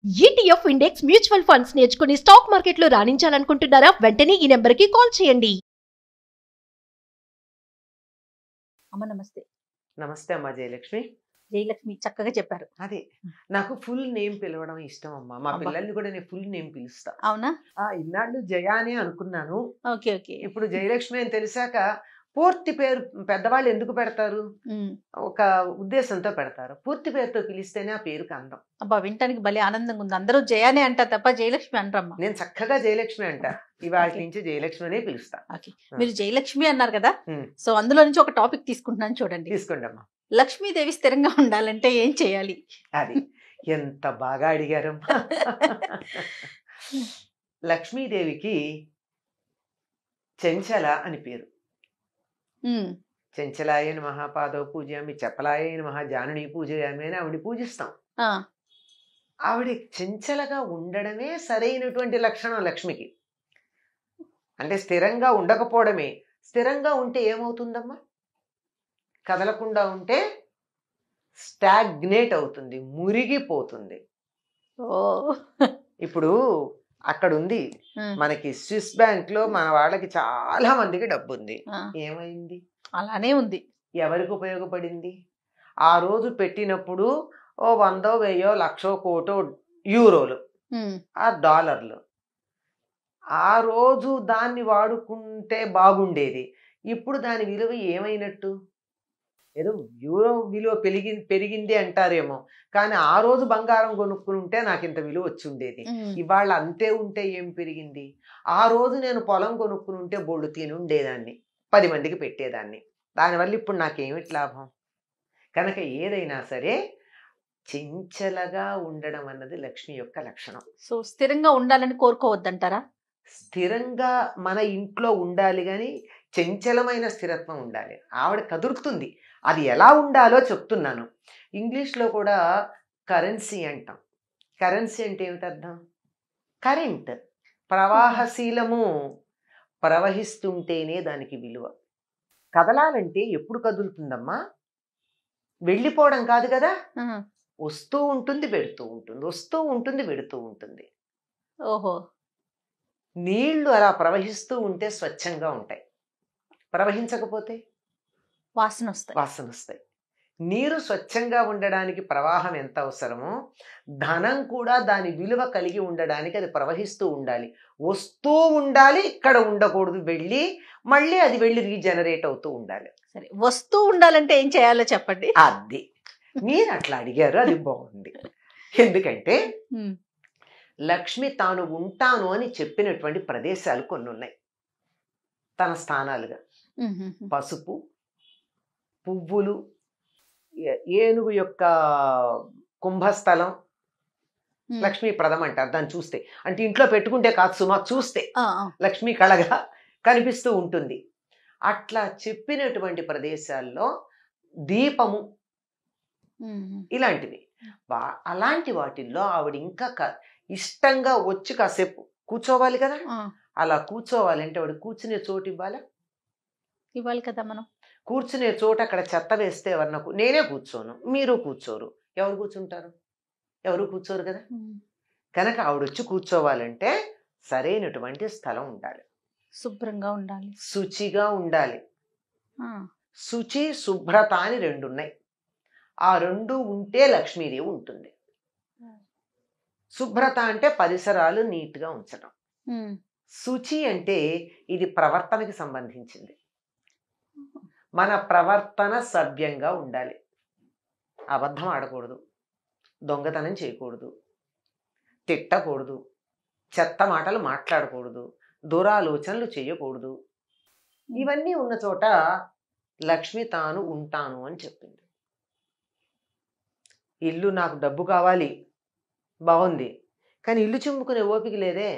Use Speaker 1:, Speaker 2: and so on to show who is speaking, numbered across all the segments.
Speaker 1: ETF index mutual funds నేర్చుకుని stock మార్కెట్లో రాణించాలనుకుంటున్నారా? వెంటనే ఈ నెంబర్కి కాల్ చేయండి. అమ్మ నమస్తే.
Speaker 2: నమస్తే అమ్మా జయలక్ష్మి.
Speaker 1: జయలక్ష్మి చక్కగా చెప్పారు.
Speaker 2: అదే నాకు ఫుల్ నేమ్ పిలవడం ఇష్టం అమ్మా. మా
Speaker 1: అబ్బా.
Speaker 2: పిల్లల్ని కూడా నేను ఫుల్ నేమ్ పిలుస్తా.
Speaker 1: అవునా?
Speaker 2: ఇన్నాళ్ళు జయ అనే అనుకున్నాను.
Speaker 1: Okay okay.
Speaker 2: ఇప్పుడు జయలక్ష్మి అని తెలిసాక పూర్తి పేరు పెద్దవాళ్ళు ఎందుకు పెడతారు? ఒక ఉద్దేశంతో పెడతారు. పూర్తి పేరుతో పిలిస్తేనే ఆ పేరుకి అందం.
Speaker 1: అబ్బా వింటానికి భలే ఆనందంగా ఉంది. అందరూ జయానే అంటారు తప్ప జయలక్ష్మి అంటారమ్మా.
Speaker 2: నేను చక్కగా జయలక్ష్మి అంట. ఇవాళ
Speaker 1: Okay.
Speaker 2: నుంచి జయలక్ష్మి అనే పిలుస్తా.
Speaker 1: ఓకే. మీరు జయలక్ష్మి అన్నారు కదా,
Speaker 2: ఉమ్,
Speaker 1: సో అందులో నుంచి ఒక టాపిక్ తీసుకుంటున్నాను చూడండి.
Speaker 2: తీసుకోండి అమ్మా.
Speaker 1: లక్ష్మీదేవి స్థిరంగా ఉండాలంటే ఏం చేయాలి?
Speaker 2: అది ఎంత బాగా అడిగారమ్మా. లక్ష్మీదేవికి చెంచల అని పేరు. చెంచలాయ నమః పాదవ పూజయామి, చపలాయ నమః జానుని పూజయామి అని ఆవిడ పూజిస్తాం.
Speaker 1: ఆ,
Speaker 2: ఆవిడ చెంచలగా ఉండడమే సరైనటువంటి లక్షణం లక్ష్మికి. అంటే స్థిరంగా ఉండకపోవడమే. స్థిరంగా ఉంటే ఏమవుతుందమ్మా? కదలకుండా ఉంటే స్టాగ్నేట్ అవుతుంది, మురిగిపోతుంది.
Speaker 1: ఓ
Speaker 2: ఇప్పుడు అక్కడ ఉంది
Speaker 1: ఉమ్,
Speaker 2: మనకి స్విస్ బ్యాంక్ లో మన వాళ్ళకి చాలా మందికి డబ్బు ఉంది.
Speaker 1: ఆ,
Speaker 2: ఏమైంది?
Speaker 1: అలానే ఉంది.
Speaker 2: ఎవరికి ఉపయోగపడింది? ఆ రోజు పెట్టినప్పుడు ఓ 100, 1000, 1,00,000, కోటో యూరోలు,
Speaker 1: ఉమ్,
Speaker 2: ఆ డాలర్లు. ఆ రోజు దాన్ని వాడుకుంటే బాగుండేది. ఇప్పుడు దాని విలువ ఏమైనట్టు? ఏదో యూరో విలువ పెరిగింది అంటారేమో, కానీ ఆ రోజు బంగారం కొనుక్కుని ఉంటే నాకు ఇంత విలువ వచ్చి ఉండేది.
Speaker 1: ఉమ్.
Speaker 2: ఇవాళ అంతే ఉంటే ఏం పెరిగింది? ఆ రోజు నేను పొలం కొనుక్కుని ఉంటే బొళ్ళు తిని ఉండేదాన్ని, 10 మందికి పెట్టేదాన్ని. దానివల్ల ఇప్పుడు నాకేమిటి లాభం? కనుక ఏదైనా సరే చెంచలగా ఉండడం అన్నది లక్ష్మి యొక్క లక్షణం.
Speaker 1: సో స్థిరంగా ఉండాలని కోరుకోవద్దంటారా?
Speaker 2: స్థిరంగా మన ఇంట్లో ఉండాలి, కానీ చంచలమైన స్థిరత్వం ఉండాలి. ఆవిడ కదురుతుంది. అది ఎలా ఉండాలో చెప్తున్నాను. ఇంగ్లీష్లో కూడా కరెన్సీ అంటాం. కరెన్సీ అంటే ఏమిటి అర్థం? కరెంట్, ప్రవాహశీలము. ప్రవహిస్తుంటేనే దానికి విలువ. కదలాలంటే ఎప్పుడు కదులుతుందమ్మా? వెళ్ళిపోవడం కాదు కదా,
Speaker 1: ఆహా.
Speaker 2: వస్తూ ఉంటుంది, పెడుతూ ఉంటుంది, వస్తూ ఉంటుంది, పెడుతూ ఉంటుంది.
Speaker 1: ఓహో.
Speaker 2: నీళ్లు అలా ప్రవహిస్తూ ఉంటే స్వచ్ఛంగా ఉంటాయి, ప్రవహించకపోతే
Speaker 1: వాసన వస్తాయి.
Speaker 2: వాసన వస్తాయి. నీరు స్వచ్ఛంగా ఉండడానికి ప్రవాహం ఎంత అవసరమో, ధనం కూడా దాని విలువ కలిగి ఉండడానికి అది ప్రవహిస్తూ ఉండాలి, వస్తూ ఉండాలి. ఇక్కడ ఉండకూడదు, వెళ్ళి మళ్ళీ అది వెళ్ళి రీజనరేట్ అవుతూ ఉండాలి.
Speaker 1: సరే, వస్తూ ఉండాలంటే ఏం చేయాలో చెప్పండి.
Speaker 2: అది మీరు అట్లా అడిగారు, అది బాగుంది. ఎందుకంటే
Speaker 1: ఉమ్,
Speaker 2: లక్ష్మి తాను ఉంటాను అని చెప్పినటువంటి ప్రదేశాలు కొన్ని ఉన్నాయి తన స్థానాలుగా.
Speaker 1: ఉమ్, ఉమ్, ఉమ్.
Speaker 2: పసుపు, పువ్వులు, ఏనుగు యొక్క కుంభస్థలం
Speaker 1: ఉమ్.
Speaker 2: లక్ష్మీప్రదం అంటారు దాన్ని చూస్తే. అంటే ఇంట్లో పెట్టుకుంటే కాదు సుమా, చూస్తే
Speaker 1: ఆ, ఆ.
Speaker 2: లక్ష్మీ కళగా కనిపిస్తూ ఉంటుంది. అట్లా చెప్పినటువంటి ప్రదేశాల్లో దీపము
Speaker 1: ఉమ్, ఉమ్.
Speaker 2: ఇలాంటివి, అలాంటి వాటిల్లో ఆవిడ ఇంకా ఇష్టంగా వచ్చి కాసేపు కూర్చోవాలి కదా.
Speaker 1: ఆ,
Speaker 2: అలా కూర్చోవాలంటే ఆవిడ కూర్చునే చోటు ఇవ్వాలి.
Speaker 1: ఇవ్వాలి కదా మనం.
Speaker 2: కూర్చునే చోట అక్కడ చెత్త వేస్తే ఎవరినకు, నేనే కూర్చోను, మీరు కూర్చోరు, ఎవరు కూర్చుంటారు? ఎవరు కూర్చోరు కదా.
Speaker 1: ఉమ్.
Speaker 2: కనుక ఆవిడ వచ్చి కూర్చోవాలంటే సరైనటువంటి స్థలం ఉండాలి,
Speaker 1: శుభ్రంగా ఉండాలి.
Speaker 2: శుచిగా ఉండాలి.
Speaker 1: ఆ,
Speaker 2: శుచి, శుభ్రత అని 2 ఉన్నాయి. ఆ 2 ఉంటే లక్ష్మీదేవి ఉంటుంది. శుభ్రత అంటే పరిసరాలు నీట్గా ఉంచడం.
Speaker 1: ఉమ్.
Speaker 2: శుచి అంటే ఇది ప్రవర్తనకి సంబంధించింది. మన ప్రవర్తన సభ్యంగా ఉండాలి. అబద్ధం ఆడకూడదు, దొంగతనం చేయకూడదు, తిట్టకూడదు, చెత్త మాటలు మాట్లాడకూడదు, దురాలోచనలు చేయకూడదు. ఇవన్నీ ఉన్న చోట లక్ష్మి తాను ఉంటాను అని చెప్పింది. ఇల్లు నాకు డబ్బు కావాలి, బాగుంది, కానీ ఇల్లు చిమ్ముకునే ఓపిక లేదే.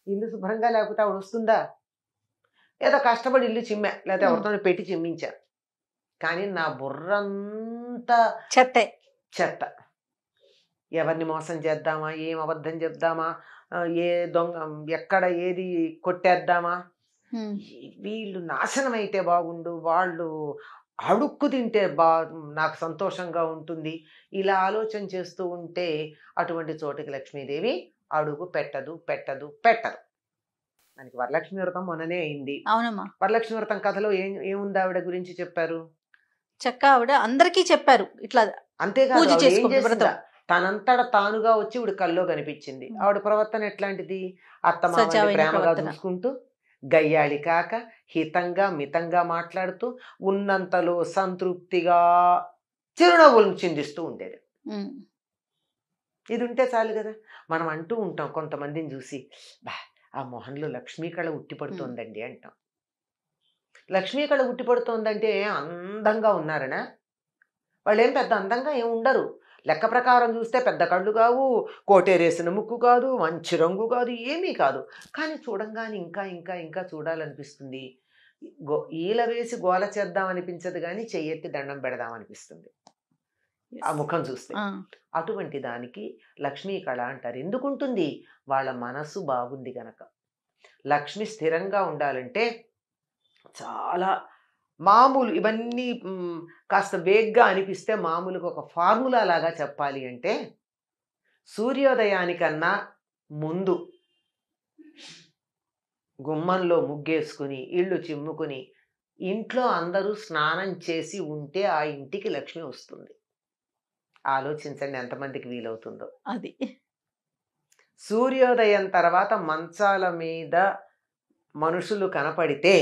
Speaker 2: ఇల్లు శుభ్రంగా లేకపోతే ఆవిడ వస్తుందా? ఏదో కష్టపడి ఇల్లు చిమ్మా, లేకపోతే ఎవరితో పెట్టి చిమ్మించా, కానీ నా బుర్రంతా
Speaker 1: చెత్తే.
Speaker 2: చెత్త. ఎవరిని మోసం చేద్దామా, ఏం అబద్ధం చెప్దామా, ఏ దొంగ ఎక్కడ ఏది కొట్టేద్దామా,
Speaker 1: ఉమ్.
Speaker 2: వీళ్ళు నాశనం అయితే బాగుండు, వాళ్ళు అడుక్కు తింటే నాకు సంతోషంగా ఉంటుంది, ఇలా ఆలోచన చేస్తూ ఉంటే అటువంటి చోటికి లక్ష్మీదేవి అడుగు పెట్టదు పెట్టదు పెట్టదు. మనకి వరలక్ష్మి వ్రతం మొన్ననే అయింది.
Speaker 3: అవునమ్మా.
Speaker 2: వరలక్ష్మి వ్రతం కథలో ఏముంది ఆవిడ గురించి చెప్పారు?
Speaker 3: చక్క ఆవిడ అందరికీ చెప్పారు ఇట్లా
Speaker 2: అంతేకాదు
Speaker 3: పూజ
Speaker 2: ఆవిడ ఏం
Speaker 3: చేసుకో
Speaker 2: చేసిందా,
Speaker 3: వ్రతం.
Speaker 2: తనంతట తానుగా వచ్చి ఇవిడ కల్లో కనిపించింది. ఆవిడ ప్రవర్తన ఎట్లాంటిది? అత్తమామని
Speaker 3: సజావైన
Speaker 2: ప్రేమగా
Speaker 3: ప్రవర్తన.
Speaker 2: చూసుకుంటూ, గయ్యాళి కాక హితంగా మితంగా మాట్లాడుతూ, ఉన్నంతలో సంతృప్తిగా చిరునవ్వులను చిందిస్తూ ఉండేది.
Speaker 3: ఉమ్.
Speaker 2: ఇది ఉంటే చాలు కదా. మనం అంటూ ఉంటాం కొంతమందిని చూసి, బా ఆ మొహంలో లక్ష్మీ కళ ఉట్టిపడుతోందండి అంటాం. లక్ష్మీ కళ ఉట్టిపడుతోందంటే అందంగా ఉన్నారనా? వాళ్ళు ఏం పెద్ద అందంగా ఏం ఉండరు. లెక్క ప్రకారం చూస్తే పెద్ద కళ్ళు కావు, కోటేరేసిన ముక్కు కాదు, మంచి రంగు కాదు, ఏమీ కాదు. కానీ చూడంగానే ఇంకా ఇంకా ఇంకా చూడాలనిపిస్తుంది. ఈల వేసి గోల చేద్దాం అనిపించదు, కానీ చెయ్యెత్తి దండం పెడదాం అనిపిస్తుంది ఆ ముఖం చూస్తే. అటువంటి దానికి లక్ష్మీ కళ అంటారు. ఎందుకుంటుంది? వాళ్ళ మనసు బాగుంది గనక. లక్ష్మి స్థిరంగా ఉండాలంటే చాలా మామూలు ఇవన్నీ కాస్త వేగ్గా అనిపిస్తే మామూలుగా ఒక ఫార్ములా లాగా చెప్పాలి అంటే, సూర్యోదయానికన్నా ముందు గుమ్మంలో ముగ్గేసుకుని ఇళ్ళు చిమ్ముకుని ఇంట్లో అందరూ స్నానం చేసి ఉంటే ఆ ఇంటికి లక్ష్మి వస్తుంది. ఆలోచించండి ఎంతమందికి వీలవుతుందో
Speaker 3: అది.
Speaker 2: సూర్యోదయం తర్వాత మంచాల మీద మనుషులు కనపడితే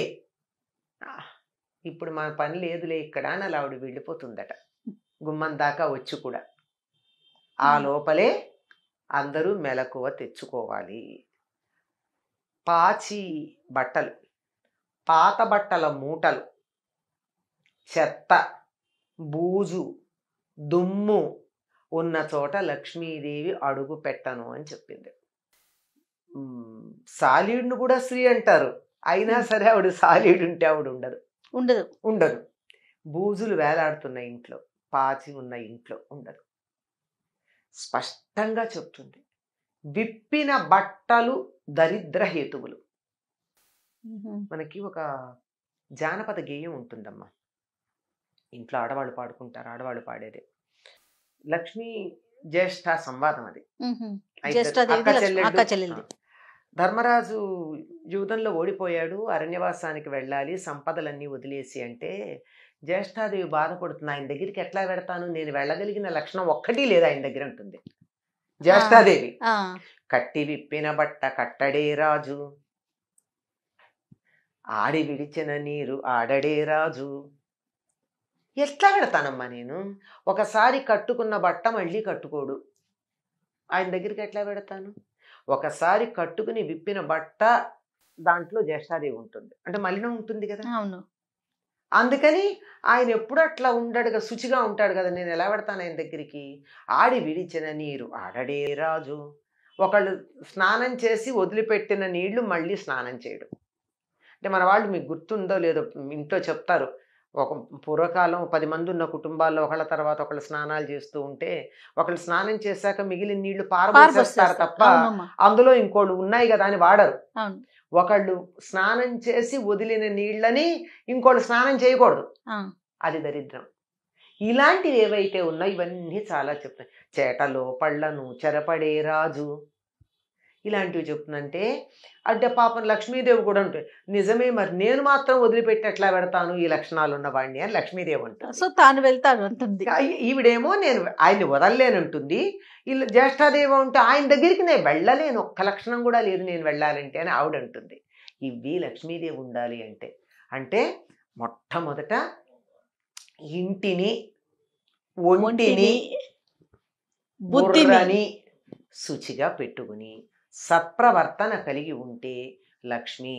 Speaker 2: ఇప్పుడు మన పని లేదులే ఇక్కడ అని అలా ఆవిడ వెళ్ళిపోతుందట, గుమ్మం దాకా వచ్చి కూడా. ఆ లోపలే అందరూ మెలకువ తెచ్చుకోవాలి. పాచి బట్టలు, పాత బట్టల మూటలు, చెత్త, బూజు, దుమ్ము ఉన్న చోట లక్ష్మీదేవి అడుగు పెట్టను అని చెప్పింది. సాలీడును కూడా స్త్రీ అంటారు, అయినా సరే ఆవిడ సాలీడు ఉంటే ఆవిడ ఉండదు. బూజులు వేలాడుతున్న ఇంట్లో, పాచి ఉన్న ఇంట్లో ఉండదు. స్పష్టంగా చెప్తుంది. విప్పిన బట్టలు దరిద్ర హేతువులు. మనకి ఒక జానపద గేయం ఉంటుందమ్మా, ఇంట్లో ఆడవాళ్ళు పాడుకుంటారు, ఆడవాళ్ళు పాడేది. లక్ష్మీ జ్యేష్ఠ సంవాదం అది. అక్క చెల్లెలు. ధర్మరాజు యూదంలో ఓడిపోయాడు, అరణ్యవాసానికి వెళ్ళాలి, సంపదలన్నీ వదిలేసి అంటే జ్యేష్ఠాదేవి బాధపడుతుంది. ఆయన దగ్గరికి ఎట్లా వెడతాను, నేను వెళ్ళగలిగిన లక్షణం ఒక్కటి లేదు ఆయన దగ్గర ఉంటుంది జ్యేష్ఠాదేవి. కట్టి విప్పిన బట్ట కట్టడే రాజు, ఆడి విడిచిన నీరు ఆడడే రాజు. ఎట్లా పెడతానమ్మా నేను? ఒకసారి కట్టుకున్న బట్ట మళ్ళీ కట్టుకోడు, ఆయన దగ్గరికి ఎట్లా పెడతాను? ఒకసారి కట్టుకుని విప్పిన బట్ట దాంట్లో జ్యేష్ఠాదేవి ఉంటుంది, అంటే మలినం ఉంటుంది కదా.
Speaker 3: అవును.
Speaker 2: అందుకని ఆయన ఎప్పుడు అట్లా ఉండడు కదా, శుచిగా ఉంటాడు కదా, నేను ఎలా పెడతాను ఆయన దగ్గరికి? ఆడి విడిచిన నీరు ఆడడే రాజు. ఒకళ్ళు స్నానం చేసి వదిలిపెట్టిన నీళ్లు మళ్ళీ స్నానం చేయడం అంటే, మన వాళ్ళు మీకు గుర్తుందో లేదో ఇంట్లో చెప్తారు, ఒక పూర్వకాలం 10 మంది ఉన్న కుటుంబాల్లో ఒకళ్ళ తర్వాత ఒకళ్ళు స్నానాలు చేస్తూ ఉంటే, ఒకళ్ళు స్నానం చేశాక మిగిలిన నీళ్లు పారబోసేస్తారు తప్ప అందులో ఇంకోళ్ళు ఉన్నాయి కదా అని వాడరు. ఒకళ్ళు స్నానం చేసి వదిలిన నీళ్ళని ఇంకోళ్ళు స్నానం చేయకూడదు, అది దరిద్రం. ఇలాంటివి ఏవైతే ఉన్నాయో ఇవన్నీ చాలా చెప్తాయి. చేటలో పళ్ళను చెరపడే రాజు, ఇలాంటివి చెప్తుందంటే అంటే పాపం లక్ష్మీదేవి కూడా ఉంటుంది. నిజమే, మరి నేను మాత్రం వదిలిపెట్టి ఎట్లా పెడతాను ఈ లక్షణాలు ఉన్నవాడిని అని లక్ష్మీదేవి అంటుంది.
Speaker 3: సో తాను వెళ్తాను అంటుంది.
Speaker 2: ఈవిడేమో నేను ఆయన్ని వదలలేనంటుంది. వీళ్ళు జ్యేష్ఠాదేవి ఉంటే ఆయన దగ్గరికి నేను వెళ్ళలేను, ఒక్క లక్షణం కూడా లేదు నేను వెళ్ళాలంటే అని ఆవిడ అంటుంది. ఇవి లక్ష్మీదేవి ఉండాలి అంటే అంటే మొట్టమొదట ఇంటిని, ఒంటిని, బుద్ధిని శుచిగా పెట్టుకుని సత్ప్రవర్తన కలిగి ఉంటే లక్ష్మి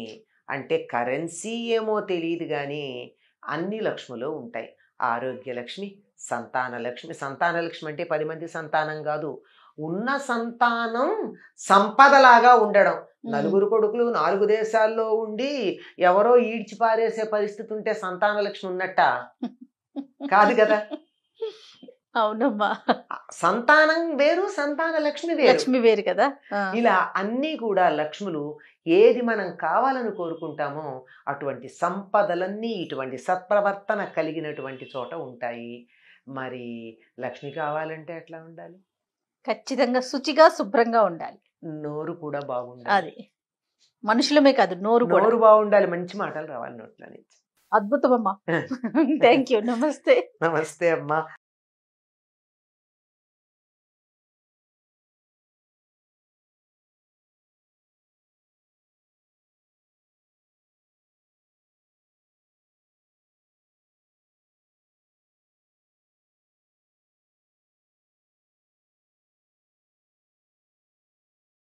Speaker 2: అంటే కరెన్సీ ఏమో తెలియదు కానీ అన్ని లక్ష్ములు ఉంటాయి. ఆరోగ్య లక్ష్మి, సంతాన లక్ష్మి. సంతాన లక్ష్మి అంటే 10 మంది సంతానం కాదు, ఉన్న సంతానం సంపదలాగా ఉండడం. 4 కొడుకులు 4 దేశాల్లో ఉండి ఎవరో ఈడ్చి పారేసే పరిస్థితి ఉంటే సంతాన లక్ష్మి ఉన్నట్ట కాదు కదా.
Speaker 3: అవునమ్మా.
Speaker 2: సంతానం వేరు, సంతాన లక్ష్మి వేరు.
Speaker 3: లక్ష్మి వేరు కదా.
Speaker 2: ఇలా అన్నీ కూడా లక్ష్ములు ఏది మనం కావాలని కోరుకుంటామో అటువంటి సంపదలన్నీ ఇటువంటి సత్ప్రవర్తన కలిగినటువంటి చోట ఉంటాయి. మరి లక్ష్మి కావాలంటే ఎట్లా ఉండాలి?
Speaker 3: ఖచ్చితంగా శుచిగా శుభ్రంగా ఉండాలి.
Speaker 2: నోరు కూడా బాగుండాలి.
Speaker 3: అది మనుషులమే కాదు, నోరు కూడా.
Speaker 2: నోరు బాగుండాలి, మంచి మాటలు రావాలి నోట్ల నుంచి.
Speaker 3: అద్భుతం అమ్మా. Thank you. నమస్తే.
Speaker 2: నమస్తే అమ్మా.